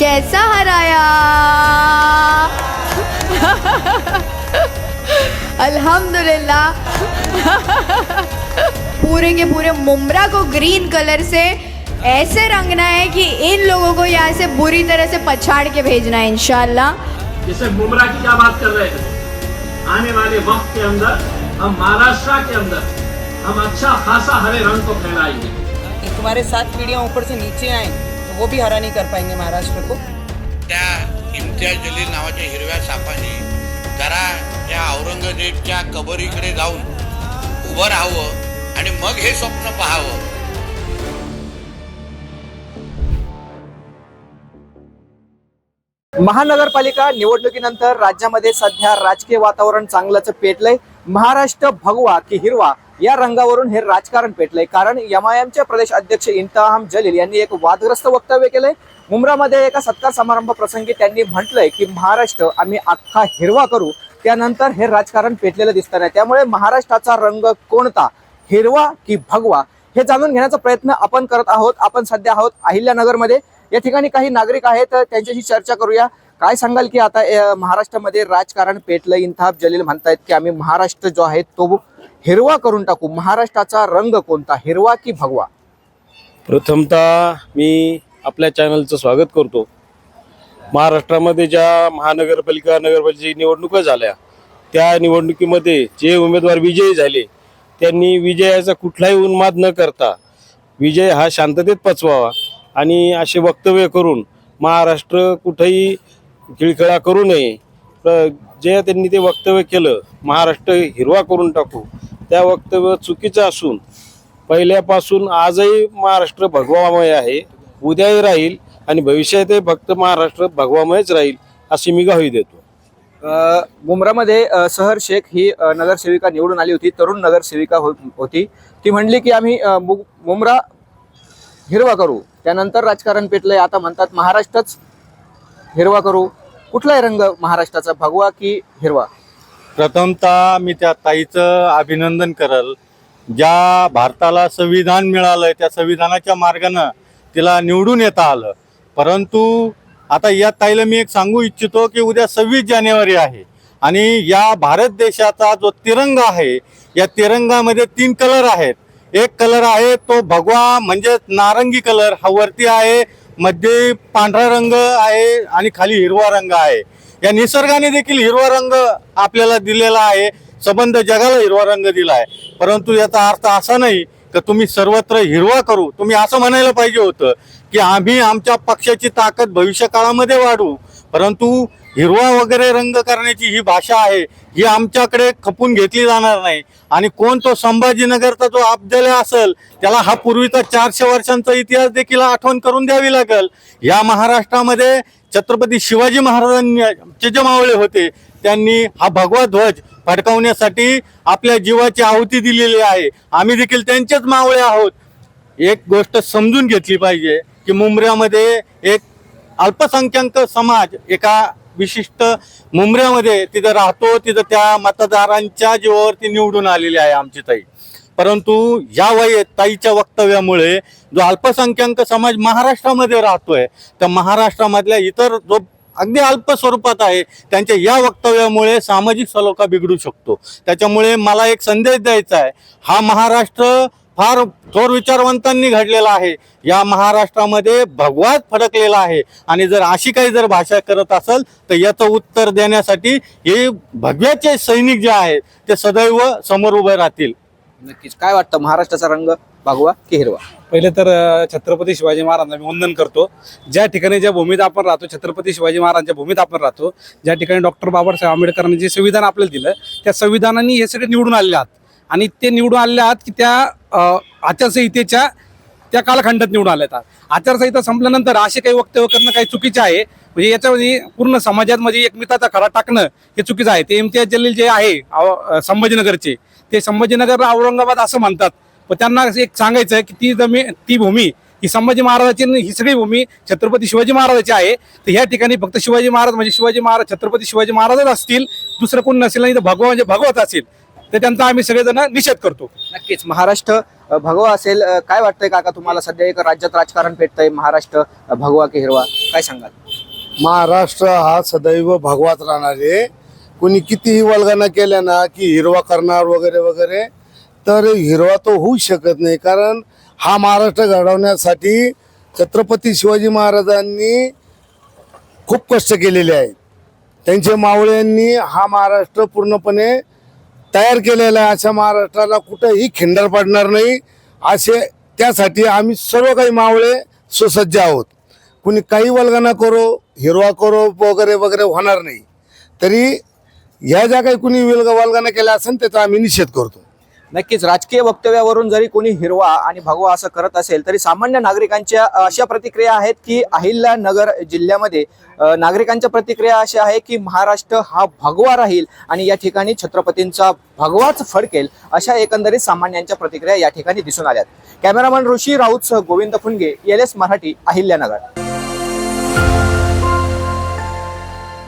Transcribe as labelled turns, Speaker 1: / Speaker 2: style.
Speaker 1: कैसा हराया। अल्हम्दुलिल्लाह। पूरे के पूरे मुमरा को ग्रीन कलर से ऐसे रंगना है कि इन लोगों को यहाँ से बुरी तरह से पछाड़ के भेजना है इंशाल्लाह।
Speaker 2: जैसे बुमराह की क्या बात कर रहे हैं, आने वाले वक्त के अंदर हम महाराष्ट्र के अंदर हम अच्छा खासा हरे रंग को फैलाएंगे।
Speaker 3: तुम्हारे 7 पीढ़ियां ऊपर से नीचे आए तो वो भी हरा नहीं कर पाएंगे महाराष्ट्र को।
Speaker 4: त्या इम्तियाज जलील नावाच्या हिरव्या सापाने जरा त्या औरंगजेबच्या कबरीकडे जाऊन उभं राहावं आणि मग हे स्वप्न पाहावं।
Speaker 5: महानगरपालिका निवडणुकीनंतर राज्यामध्ये सध्या राजकीय वातावरण चांगलंच पेटलंय। महाराष्ट्र भगवा की हिरवा या रंगावरून हे राजकारण पेटलंय, कारण एमआयएमचे प्रदेश अध्यक्ष इंतहाम जलील यांनी एक वादग्रस्त वक्तव्य केलंय। मुंब्रामध्ये एका सत्कार समारंभ प्रसंगी त्यांनी म्हटलंय की महाराष्ट्र आम्ही अख्खा हिरवा करू। त्यानंतर हे राजकारण पेटलेलं दिसत नाही, त्यामुळे महाराष्ट्राचा रंग कोणता, हिरवा की भगवा, हे जाणून घेण्याचा प्रयत्न आपण करत आहोत। आपण सध्या आहोत अहिल्यानगरमध्ये। या ठिकाणी काही नागरिक आहेत, त्यांच्याशी चर्चा करूया। काय सांगाल की आता महाराष्ट्रामध्ये राजकारण पेटलं, इंतहाम जलील म्हणतायत की आम्ही महाराष्ट्र जो आहे तो हिरवा करून टाकू। महाराष्ट्राचा रंग कोणता, हिरवा की भगवा?
Speaker 6: प्रथमतः मी आपल्या चॅनलचं स्वागत करतो। महाराष्ट्रामध्ये ज्या महानगरपालिका नगरपालिकेची निवडणुका झाल्या, त्या निवडणुकीमध्ये जे उमेदवार विजयी झाले त्यांनी विजयाचा कुठलाही उन्माद न करता विजय हा शांततेत पचवावा आणि असे वक्तव्य करून महाराष्ट्र कुठेही खिळखिळा करू नये। जे त्यांनी ते वक्तव्य केलं, महाराष्ट्र हिरवा करून टाकू, त्या वक्तव्य चुकीचं असून पहिल्यापासून आजही महाराष्ट्र भगवामय आहे, उद्याही राहील आणि भविष्यातही फक्त महाराष्ट्र भगवामयच राहील अशी मी ग्वाही देतो।
Speaker 5: मुंब्रामध्ये सहर शेख ही नगरसेविका निवडून आली होती, तरुण नगरसेविका होती। ती म्हणली की आम्ही मुंब्रा हिरवा करू। त्यानंतर राजकारण पेटलंय, आता म्हणतात महाराष्ट्रच हिरवा करू। कुठलाही रंग महाराष्ट्राचा, भगवा की हिरवा?
Speaker 7: प्रथमतः मी त्या ताईचं अभिनंदन करल, ज्या भारताला संविधान मिळालंय त्या संविधानाच्या मार्गानं तिला निवडून येता आलं। परंतु आता या ताईला मी एक सांगू इच्छितो की उद्या 26 जानेवारी आहे आणि या भारत देशाचा जो तिरंगा आहे, या तिरंगामध्ये 3 कलर आहेत। एक कलर आहे तो भगवा म्हणजे नारंगी कलर, हा वरती आहे, मध्ये पांढरा रंग आहे आणि खाली हिरवा रंग आहे। या निसर्गाने देखील हिरवा रंग आपल्याला दिलेला आहे, संबंध जगाला हिरवा रंग दिला आहे। परंतु याचा अर्थ असा नाही की तुम्ही सर्वत्र हिरवा करू। तुम्ही असं म्हणायला पाहिजे होतं की आम्ही आमच्या पक्षाची ताकद भविष्य काळामध्ये वाढवू। परंतु हिरवा वगैरे रंग करण्याची ही भाषा आहे, ही आमच्याकडे खपून घेतली जाणार नाही। आणि कोण तो संभाजीनगरचा जो अफजल असेल त्याला हा पूर्वीचा 400 वर्षांचा इतिहास देखील आठवण करून द्यावी लागेल। या महाराष्ट्रामध्ये छत्रपती शिवाजी महाराजांचे जे मावळे होते त्यांनी हा भगवा ध्वज फडकावण्यासाठी आपल्या जीवाची आहुती दिलेली आहे। आम्ही देखील त्यांचेच मावळे आहोत। एक गोष्ट समजून घेतली पाहिजे की मुंब्र्यामध्ये एक अल्पसंख्याक समाज एका विशिष्ट मुंब्र्यामध्ये तिथं राहतो, तिथं त्या मतदारांच्या जीवावरती निवडून आलेली आहे आमची ताई। परंतु या वयात ताईच्या वक्तव्यामुळे जो अल्पसंख्याक समाज महाराष्ट्रामध्ये राहतोय, त्या महाराष्ट्रामधल्या इतर जो अगदी अल्प स्वरूपात आहे त्यांच्या या वक्तव्यामुळे सामाजिक सलोखा बिघडू शकतो। त्याच्यामुळे मला एक संदेश द्यायचा आहे, हा महाराष्ट्र फार थोर विचारवंतांनी घडलेला आहे। या महाराष्ट्रामध्ये भगवाच फडकलेला आहे आणि जर अशी काही जर भाषा करत असेल तर याचं उत्तर देण्यासाठी हे भगव्याचे सैनिक जे आहेत ते सदैव समोर उभे राहतील।
Speaker 5: नक्कीच। काय वाटतं, महाराष्ट्राचा रंग भगवा की हिरवा?
Speaker 8: पहिले तर छत्रपती शिवाजी महाराजांना मी वंदन करतो। ज्या ठिकाणी ज्या भूमीत आपण राहतो, छत्रपती शिवाजी महाराजांच्या भूमीत आपण राहतो, ज्या ठिकाणी डॉक्टर बाबासाहेब आंबेडकरांनी जे संविधान आपल्याला दिलं त्या संविधानाने हे सगळे निवडून आलेले आहात आणि ते निवडून आलेले आहात की त्या आचारसंहितेच्या त्या कालखंडात निवडून आले आहेत। आचारसंहिता संपल्यानंतर असे काही वक्तव्य करणं काही चुकीचे आहे। म्हणजे याच्यामध्ये पूर्ण समाजामध्ये एकमेकाचा खरा टाकणं हे चुकीचं आहे। ते इम्तियाज जलील जे आहे संभाजीनगरचे, ते संभाजीनगर औरंगाबाद असं म्हणतात, पण त्यांना एक सांगायचं आहे की ती भूमी ही संभाजी महाराजाची, ही सगळी भूमी छत्रपती शिवाजी महाराजाची आहे। तर ह्या ठिकाणी फक्त शिवाजी महाराज म्हणजे शिवाजी महाराज, छत्रपती शिवाजी महाराजच असतील, दुसरं कोण नसेल, नाही तर भगवा म्हणजे भगवत असेल। तर त्यांचा आम्ही सगळेजण निषेध करतो.
Speaker 5: नक्कीच महाराष्ट्र भगवा असेल. काय वाटतंय काका तुम्हाला? सध्या एक राज्यात राजकारण पेटतंय, महाराष्ट्र भगवा की हिरवा, काय सांगाल?
Speaker 9: महाराष्ट्र हा सदैव भगवाच राहणार आहे. कोणी कितीही वल्गना केल्या ना की हिरवा करणार वगैरे वगैरे, तर हिरवा तो होऊ शकत नाही. कारण हा महाराष्ट्र घडवण्यासाठी छत्रपती शिवाजी महाराजांनी खूप कष्ट केलेले आहेत. त्यांच्या मावळ्यांनी हा महाराष्ट्र पूर्णपणे तयार केलेला आहे. अशा महाराष्ट्राला कुठंही खिंडार पडणार नाही असे, त्यासाठी आम्ही सर्व काही मावळे सुसज्ज आहोत. कुणी काही वल्गना करो, हिरवा करो वगैरे वगैरे होणार नाही. तरी ह्या ज्या काही कुणी वल्गना केल्या असेल त्याचा आम्ही निषेध करतो.
Speaker 5: नक्कीच राजकीय वक्तव्यावरून जरी कोणी हिरवा आणि भगवा असं करत असेल तरी सामान्य नागरिकांच्या अशा प्रतिक्रिया आहेत की अहिल्यानगर जिल्ह्यामध्ये नागरिकांच्या प्रतिक्रिया अशा आहे की महाराष्ट्र हा भगवा राहील आणि या ठिकाणी छत्रपतींचा भगवाच फडकेल, अशा एकंदरीत सामान्यांच्या प्रतिक्रिया या ठिकाणी दिसून आल्यात. कॅमेरामन ऋषी राऊतसह गोविंद फुंगे, LS मराठी, अहिल्यानगर.